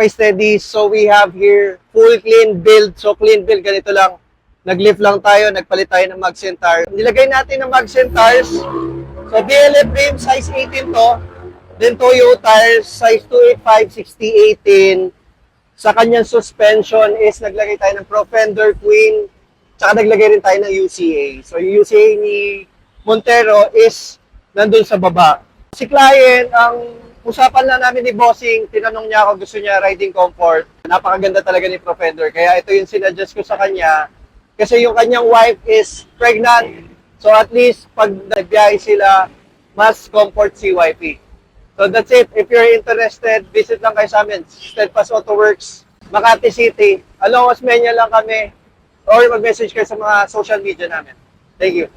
Okay, steady. So we have here full clean build. So clean build, ganito lang. Nag-lift lang tayo, nagpalit tayo ng mags and tires. Nilagay natin ng mags and tires. So BLF rim, size 18 to. Then Toyo tires, size 285, 60, 18. Sa kanyang suspension is naglagay tayo ng Pro Fender Queen. Tsaka naglagay rin tayo ng UCA. So yung UCA ni Montero is nandun sa baba. Si client, ang usapan na namin ni Bossing, tinanong niya ako gusto niya riding comfort. Napakaganda talaga ni Pro Fender. Kaya ito yung sinadjust ko sa kanya. Kasi yung kanyang wife is pregnant. So at least pag nagbiyahe sila, mas comfort si wifey. So that's it. If you're interested, visit lang kayo sa amin. Steadfast Auto Works, Makati City. Along Osmeña lang kami. Or mag-message kayo sa mga social media namin. Thank you.